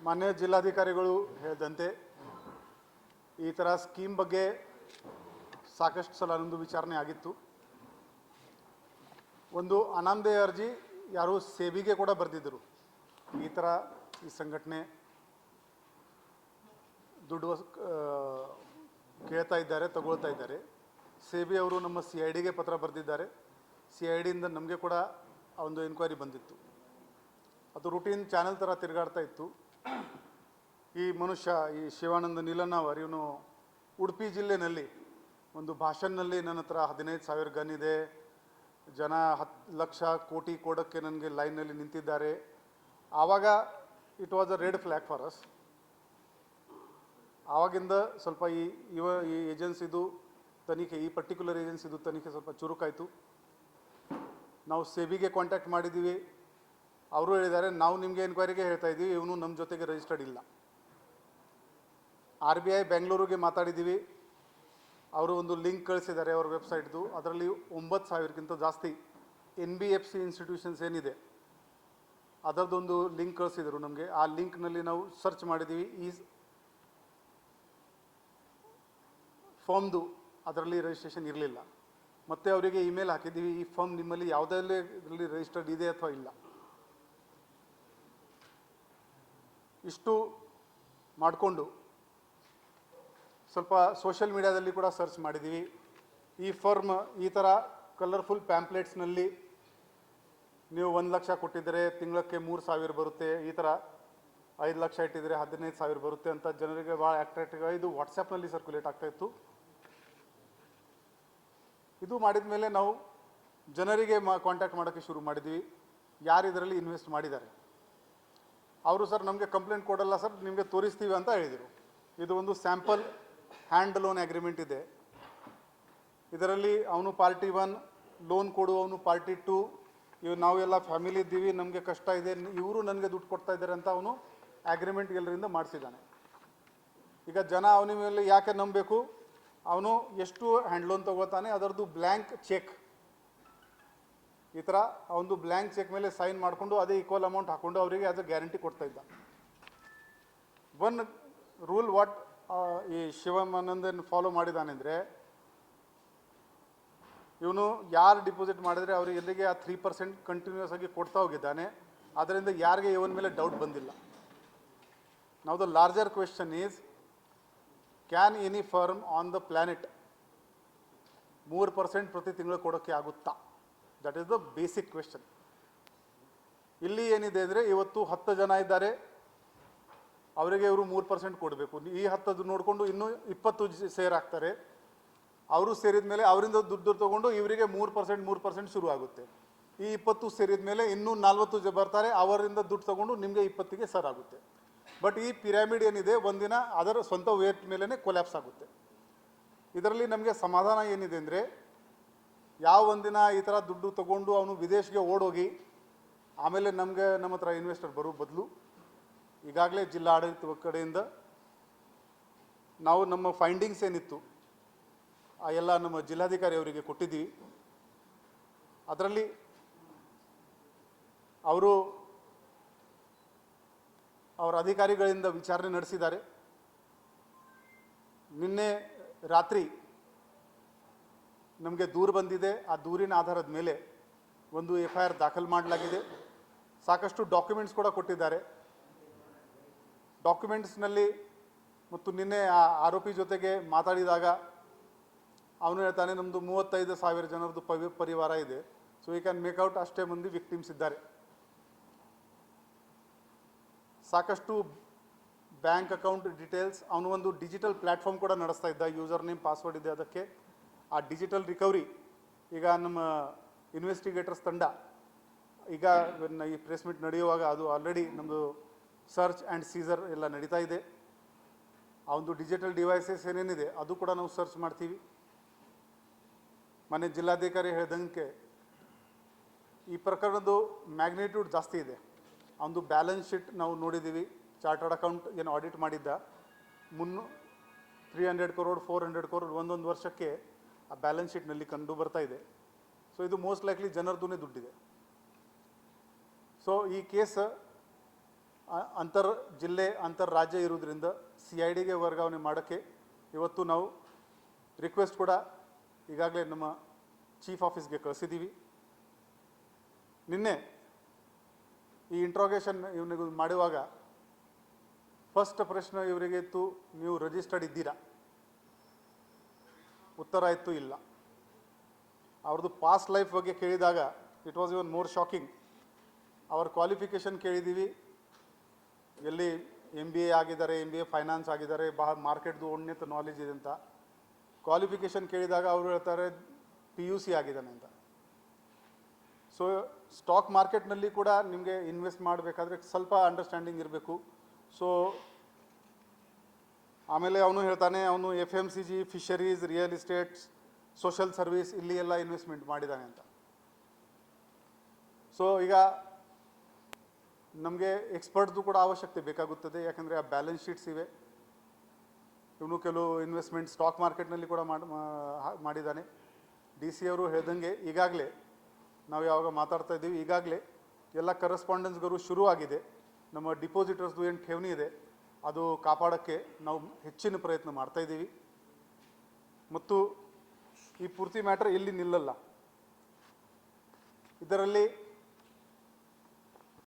ಮಾನ್ಯ ಜಿಲ್ಲಾಧಿಕಾರಿಗಳು ಹೇಳಿದಂತೆ ಈ ಥರ ಸ್ಕೀಮ್ ಬಗ್ಗೆ ಸಾಕಷ್ಟು ಸಲ ನಮ್ಮದು ವಿಚಾರಣೆ ಆಗಿತ್ತು. ಒಂದು ಅನಾಮಧೇಯ ಅರ್ಜಿ ಯಾರು ಸೇಬಿಗೆ ಕೂಡ ಬರೆದಿದ್ದರು. ಈ ಥರ ಈ ಸಂಘಟನೆ ದುಡ್ಡು ಕೇಳ್ತಾ ಇದ್ದಾರೆ, ತಗೊಳ್ತಾ ಇದ್ದಾರೆ. ಸೇಬಿ ಅವರು ನಮ್ಮ CIDಗೆ ಪತ್ರ ಬರೆದಿದ್ದಾರೆ. CIDಯಿಂದ ನಮಗೆ ಕೂಡ ಒಂದು ಎನ್ಕ್ವೈರಿ ಬಂದಿತ್ತು. ಅದು ರೂಟೀನ್ ಚಾನೆಲ್ ಥರ ತಿರುಗಾಡ್ತಾ ಇತ್ತು. ಈ ಮನುಷ್ಯ ಈ ಶಿವಾನಂದ ನೀಲನ್ನವರ್ ಇವನು ಉಡುಪಿ ಜಿಲ್ಲೆಯಲ್ಲಿ ಒಂದು ಭಾಷಣದಲ್ಲಿ ನನ್ನ ಹತ್ರ 15,000 ಗನ್ ಇದೆ, ಜನ 10 ಲಕ್ಷ ಕೋಟಿ ಕೊಡೋಕ್ಕೆ ನನಗೆ ಲೈನಲ್ಲಿ ನಿಂತಿದ್ದಾರೆ. ಆವಾಗ it was a red flag for us. ಆವಾಗಿಂದ ಸ್ವಲ್ಪ ಈ ಏಜೆನ್ಸಿದು ತನಿಖೆ, ಈ ಪರ್ಟಿಕ್ಯುಲರ್ ಏಜೆನ್ಸಿದು ತನಿಖೆ ಸ್ವಲ್ಪ ಚುರುಕಾಯಿತು. ನಾವು ಸೇಬಿಗೆ ಕಾಂಟ್ಯಾಕ್ಟ್ ಮಾಡಿದ್ದೀವಿ. ಅವರು ಹೇಳಿದ್ದಾರೆ ನಾವು ನಿಮಗೆ ಎನ್ಕ್ವೈರಿಗೆ ಹೇಳ್ತಾ ಇದ್ದೀವಿ, ಇವನು ನಮ್ಮ ಜೊತೆಗೆ ರಿಜಿಸ್ಟರ್ಡ್ ಇಲ್ಲ. RBI ಬೆಂಗಳೂರಿಗೆ ಮಾತಾಡಿದ್ದೀವಿ. ಅವರು ಒಂದು ಲಿಂಕ್ ಕಳಿಸಿದ್ದಾರೆ ಅವ್ರ ವೆಬ್ಸೈಟ್ದು. ಅದರಲ್ಲಿ 9,000ಕ್ಕಿಂತ ಜಾಸ್ತಿ NBFC ಇನ್ಸ್ಟಿಟ್ಯೂಷನ್ಸ್ ಏನಿದೆ ಅದರದ್ದೊಂದು ಲಿಂಕ್ ಕಳಿಸಿದರು ನಮಗೆ. ಆ ಲಿಂಕ್ನಲ್ಲಿ ನಾವು ಸರ್ಚ್ ಮಾಡಿದ್ದೀವಿ. ಈ ಫಾರ್ಮ್ದು ಅದರಲ್ಲಿ ರಿಜಿಸ್ಟ್ರೇಷನ್ ಇರಲಿಲ್ಲ. ಮತ್ತು ಅವರಿಗೆ ಇಮೇಲ್ ಹಾಕಿದ್ದೀವಿ, ಈ ಫಾರ್ಮ್ ನಿಮ್ಮಲ್ಲಿ ಯಾವುದರಲ್ಲಿ ಇದರಲ್ಲಿ ರಿಜಿಸ್ಟರ್ಡ್ ಇದೆ ಅಥವಾ ಇಲ್ಲ. ಇಷ್ಟು ಮಾಡಿಕೊಂಡು ಸ್ವಲ್ಪ ಸೋಷಿಯಲ್ ಮೀಡಿಯಾದಲ್ಲಿ ಕೂಡ ಸರ್ಚ್ ಮಾಡಿದ್ದೀವಿ. ಈ ಫರ್ಮ್ ಈ ಥರ ಕಲರ್ಫುಲ್ ಪ್ಯಾಂಪ್ಲೆಟ್ಸ್ನಲ್ಲಿ ನೀವು 1 ಲಕ್ಷ ಕೊಟ್ಟಿದ್ದರೆ ತಿಂಗಳಕ್ಕೆ 3,000 ಬರುತ್ತೆ, ಈ ಥರ 5 ಲಕ್ಷ ಇಟ್ಟಿದ್ರೆ 15,000 ಬರುತ್ತೆ ಅಂತ ಜನರಿಗೆ ಭಾಳ ಅಟ್ರಾಕ್ಟಿವ್ ಆಗಿ ಇದು ವಾಟ್ಸಪ್ನಲ್ಲಿ ಸರ್ಕ್ಯುಲೇಟ್ ಆಗ್ತಾಯಿತ್ತು. ಇದು ಮಾಡಿದ ಮೇಲೆ ನಾವು ಜನರಿಗೆ ಕಾಂಟ್ಯಾಕ್ಟ್ ಮಾಡೋಕ್ಕೆ ಶುರು ಮಾಡಿದ್ವಿ, ಯಾರು ಇದರಲ್ಲಿ ಇನ್ವೆಸ್ಟ್ ಮಾಡಿದ್ದಾರೆ. ಅವರು ಸರ್ ನಮಗೆ ಕಂಪ್ಲೇಂಟ್ ಕೊಡಲ್ಲ ಸರ್, ನಿಮಗೆ ತೋರಿಸ್ತೀವಿ ಅಂತ ಹೇಳಿದರು. ಇದು ಒಂದು ಸ್ಯಾಂಪಲ್ ಹ್ಯಾಂಡ್ ಲೋನ್ ಅಗ್ರಿಮೆಂಟ್ ಇದೆ. ಇದರಲ್ಲಿ ಅವನು ಪಾರ್ಟಿ 1 ಲೋನ್ ಕೊಡುವವನು ಪಾರ್ಟಿ 2, ನಾವೆಲ್ಲ ಫ್ಯಾಮಿಲಿ ಇದ್ದೀವಿ, ನಮಗೆ ಕಷ್ಟ ಇದೆ, ಇವರು ನನಗೆ ದುಡ್ಡು ಕೊಡ್ತಾ ಇದ್ದಾರೆ ಅಂತ ಅವನು ಅಗ್ರಿಮೆಂಟ್ ಎಲ್ಲರಿಂದ ಮಾಡಿಸಿದ್ದಾನೆ. ಈಗ ಜನ ಅವನ ಮೇಲೆ ಯಾಕೆ ನಂಬಬೇಕು? ಅವನು ಎಷ್ಟು ಹ್ಯಾಂಡ್ ಲೋನ್ ತೊಗೊಳ್ತಾನೆ ಅದರದ್ದು ಬ್ಲ್ಯಾಂಕ್ ಚೆಕ್, ಈ ಥರ ಒಂದು ಬ್ಲ್ಯಾಂಕ್ ಚೆಕ್ ಮೇಲೆ ಸೈನ್ ಮಾಡಿಕೊಂಡು ಅದೇ ಈಕ್ವಲ್ ಅಮೌಂಟ್ ಹಾಕ್ಕೊಂಡು ಅವರಿಗೆ ಆಸ್ ಅ ಗ್ಯಾರಂಟಿ ಕೊಡ್ತಾ ಇದ್ದ. ಒನ್ ರೂಲ್ ವಾಟ್ ಈ ಶಿವಾನಂದನ್ ಫಾಲೋ ಮಾಡಿದಾನೆಂದರೆ, ಇವನು ಯಾರು ಡಿಪಾಸಿಟ್ ಮಾಡಿದರೆ ಅವ್ರಿಗೆ ಎಲ್ಲಿಗೆ ಆ 3% ಕಂಟಿನ್ಯೂಸ್ ಆಗಿ ಕೊಡ್ತಾ ಹೋಗಿದ್ದಾನೆ. ಅದರಿಂದ ಯಾರಿಗೆ ಇವನ ಮೇಲೆ ಡೌಟ್ ಬಂದಿಲ್ಲ. ನಾವು the larger question is, can any firm on the planet 3% ಪ್ರತಿ ತಿಂಗಳು ಕೊಡೋಕ್ಕೆ ಆಗುತ್ತಾ? That is the basic question. ಇಲ್ಲಿ ಏನಿದೆ ಅಂದರೆ, ಇವತ್ತು 10 ಜನ ಇದ್ದಾರೆ, ಅವರಿಗೆ ಇವರು 3% ಕೊಡಬೇಕು. ಈ 10 ನೋಡಿಕೊಂಡು ಇನ್ನೂ 20 ಸೇರ್ ಆಗ್ತಾರೆ. ಅವರು ಸೇರಿದ ಮೇಲೆ ಅವರಿಂದ ದುಡ್ಡು ತೊಗೊಂಡು ಇವರಿಗೆ 3% ಶುರು ಆಗುತ್ತೆ. ಈ 20 ಸೇರಿದ ಮೇಲೆ ಇನ್ನೂ 40 ಬರ್ತಾರೆ, ಅವರಿಂದ ದುಡ್ಡು ತೊಗೊಂಡು ನಿಮಗೆ 20ಗೆ ಸರ್ ಆಗುತ್ತೆ. ಬಟ್ ಈ ಪಿರಾಮಿಡ್ ಏನಿದೆ ಒಂದಿನ ಅದರ ಸ್ವಂತ ವೇಟ್ ಮೇಲೇ ಕೊಲ್ಯಾಪ್ಸ್ ಆಗುತ್ತೆ. ಇದರಲ್ಲಿ ನಮಗೆ ಸಮಾಧಾನ ಏನಿದೆ ಅಂದರೆ, ಯಾವ ಒಂದಿನ ಈ ಥರ ದುಡ್ಡು ತೊಗೊಂಡು ಅವನು ವಿದೇಶಕ್ಕೆ ಓಡೋಗಿ ಆಮೇಲೆ ನಮ್ಮ ಹತ್ರ ಇನ್ವೆಸ್ಟರ್ ಬರೋ ಬದಲು ಈಗಾಗಲೇ ಜಿಲ್ಲಾ ಆಡಳಿತ ಕಡೆಯಿಂದ ನಾವು ನಮ್ಮ ಫೈಂಡಿಂಗ್ಸ್ ಏನಿತ್ತು ಆ ಎಲ್ಲ ನಮ್ಮ ಜಿಲ್ಲಾಧಿಕಾರಿ ಅವರಿಗೆ ಕೊಟ್ಟಿದ್ದೀವಿ. ಅದರಲ್ಲಿ ಅವರ ಅಧಿಕಾರಿಗಳಿಂದ ವಿಚಾರಣೆ ನಡೆಸಿದ್ದಾರೆ. ನಿನ್ನೆ ರಾತ್ರಿ ನಮಗೆ ದೂರು ಬಂದಿದೆ. ಆ ದೂರಿನ ಆಧಾರದ ಮೇಲೆ ಒಂದು FIR ದಾಖಲು ಮಾಡಲಾಗಿದೆ. ಸಾಕಷ್ಟು ಡಾಕ್ಯುಮೆಂಟ್ಸ್ ಕೂಡ ಕೊಟ್ಟಿದ್ದಾರೆ. ಡಾಕ್ಯುಮೆಂಟ್ಸ್ನಲ್ಲಿ ಮತ್ತು ನಿನ್ನೆ ಆ ಆರೋಪಿ ಜೊತೆಗೆ ಮಾತಾಡಿದಾಗ ಅವನು ಹೇಳ್ತಾನೆ, ನಮ್ಮದು 35,000 ಜನರದ್ದು ಪರಿವಾರ ಇದೆ, so we can make out ಅಷ್ಟೇ ಮಂದಿ ವಿಕ್ಟಿಮ್ಸ್ ಇದ್ದಾರೆ. ಸಾಕಷ್ಟು ಬ್ಯಾಂಕ್ ಅಕೌಂಟ್ ಡೀಟೇಲ್ಸ್, ಅವನು ಒಂದು ಡಿಜಿಟಲ್ ಪ್ಲ್ಯಾಟ್ಫಾರ್ಮ್ ಕೂಡ ನಡೆಸ್ತಾ ಇದ್ದ, ಯೂಸರ್ ನೇಮ್ ಪಾಸ್ವರ್ಡ್ ಇದೆ ಅದಕ್ಕೆ. ಆ ಡಿಜಿಟಲ್ ರಿಕವರಿ ಈಗ ನಮ್ಮ ಇನ್ವೆಸ್ಟಿಗೇಟರ್ಸ್ ತಂಡ ಈಗ ಈ ಪ್ರೆಸ್ ಮೀಟ್ ನಡೆಯುವಾಗ ಅದು ಆಲ್ರೆಡಿ ನಮ್ಮದು ಸರ್ಚ್ ಆ್ಯಂಡ್ ಸೀಸರ್ ಎಲ್ಲ ನಡೀತಾ ಇದೆ. ಆ ಒಂದು ಡಿಜಿಟಲ್ ಡಿವೈಸಸ್ ಏನೇನಿದೆ ಅದು ಕೂಡ ನಾವು ಸರ್ಚ್ ಮಾಡ್ತೀವಿ. ಮನೆ ಜಿಲ್ಲಾಧಿಕಾರಿ ಹೇಳಿದಂಗೆ ಈ ಪ್ರಕರಣದ್ದು ಮ್ಯಾಗ್ನಿಟ್ಯೂಡ್ ಜಾಸ್ತಿ ಇದೆ. ಒಂದು ಬ್ಯಾಲೆನ್ಸ್ ಶೀಟ್ ನಾವು ನೋಡಿದ್ದೀವಿ. ಚಾರ್ಟರ್ಡ್ ಅಕೌಂಟ್ ಏನು ಆಡಿಟ್ ಮಾಡಿದ್ದ 300 crore 400 crore ಒಂದೊಂದು ವರ್ಷಕ್ಕೆ ಆ ಬ್ಯಾಲೆನ್ಸ್ ಶೀಟ್ನಲ್ಲಿ ಕಂಡು ಬರ್ತಾ ಇದೆ. ಸೊ ಇದು ಮೋಸ್ಟ್ ಲೈಕ್ಲಿ ಜನರದ್ದು ದುಡ್ಡಿದೆ. ಸೊ ಈ ಕೇಸ್ ಅಂತರ್ ಜಿಲ್ಲೆ ಅಂತರ್ ರಾಜ್ಯ ಇರೋದ್ರಿಂದ CIDಗೆ ವರ್ಗಾವಣೆ ಮಾಡೋಕ್ಕೆ ಇವತ್ತು ನಾವು ರಿಕ್ವೆಸ್ಟ್ ಕೂಡ ಈಗಾಗಲೇ ನಮ್ಮ ಚೀಫ್ ಆಫೀಸ್ಗೆ ಕಳಿಸಿದ್ದೀವಿ. ನಿನ್ನೆ ಈ ಇಂಟ್ರೋಗೇಷನ್ ಇವನಿಗೆ ಮಾಡುವಾಗ ಫಸ್ಟ್ ಪ್ರಶ್ನೆ ಇವರಿಗೆ ಇತ್ತು, ನೀವು ರಿಜಿಸ್ಟರ್ಡ್ ಇದ್ದೀರಾ? ಉತ್ತರ ಇತ್ತು ಇಲ್ಲ. ಅವ್ರದ್ದು ಪಾಸ್ಟ್ ಲೈಫ್ ಬಗ್ಗೆ ಕೇಳಿದಾಗ it was even more shocking. ಅವ್ರ ಕ್ವಾಲಿಫಿಕೇಷನ್ ಕೇಳಿದ್ದೀವಿ, ಎಲ್ಲಿ MBA ಆಗಿದ್ದಾರೆ, MBA ಫೈನಾನ್ಸ್ ಆಗಿದ್ದಾರೆ, ಮಾರ್ಕೆಟ್ದು ಉನ್ನತ ನಾಲೆಜ್ ಇದೆ ಅಂತ. ಕ್ವಾಲಿಫಿಕೇಷನ್ ಕೇಳಿದಾಗ ಅವರು ಹೇಳ್ತಾರೆ PUC ಆಗಿದ್ದಾನೆ ಅಂತ. ಸೊ ಸ್ಟಾಕ್ ಮಾರ್ಕೆಟ್ನಲ್ಲಿ ಕೂಡ ನಿಮಗೆ ಇನ್ವೆಸ್ಟ್ ಮಾಡಬೇಕಾದ್ರೆ ಸ್ವಲ್ಪ ಅಂಡರ್ಸ್ಟ್ಯಾಂಡಿಂಗ್ ಇರಬೇಕು. ಸೊ ಆಮೇಲೆ ಅವನು ಹೇಳ್ತಾನೆ ಅವನು FMCG, fisheries, real estates, social service ಇಲ್ಲಿ ಎಲ್ಲ ಇನ್ವೆಸ್ಟ್ಮೆಂಟ್ ಮಾಡಿದ್ದಾನೆ ಅಂತ. ಸೊ ಈಗ ನಮಗೆ ಎಕ್ಸ್ಪರ್ಟ್ದು ಕೂಡ ಅವಶ್ಯಕತೆ ಬೇಕಾಗುತ್ತದೆ, ಯಾಕಂದರೆ ಆ ಬ್ಯಾಲೆನ್ಸ್ ಶೀಟ್ಸ್ ಇವೆ. ಇವನು ಕೆಲವು ಇನ್ವೆಸ್ಟ್ಮೆಂಟ್ ಸ್ಟಾಕ್ ಮಾರ್ಕೆಟ್ನಲ್ಲಿ ಕೂಡ ಮಾಡಿದ್ದಾನೆ. DC ಅವರು ಹೇಳ್ದಂಗೆ ಈಗಾಗಲೇ ನಾವು ಯಾವಾಗ ಮಾತಾಡ್ತಾ ಇದ್ದೀವಿ, ಈಗಾಗಲೇ ಎಲ್ಲ ಕರೆಸ್ಪಾಂಡೆನ್ಸ್ಗಳು ಶುರು ಆಗಿದೆ. ನಮ್ಮ ಡಿಪಾಸಿಟರ್ಸ್ದು ಏನು ಠೇವಣಿ ಇದೆ ಅದು ಕಾಪಾಡೋಕ್ಕೆ ನಾವು ಹೆಚ್ಚಿನ ಪ್ರಯತ್ನ ಮಾಡ್ತಾಯಿದ್ದೀವಿ. ಮತ್ತು ಈ ಪೂರ್ತಿ ಮ್ಯಾಟ್ರ್ ಎಲ್ಲಿ ನಿಲ್ಲಲ್ಲ. ಇದರಲ್ಲಿ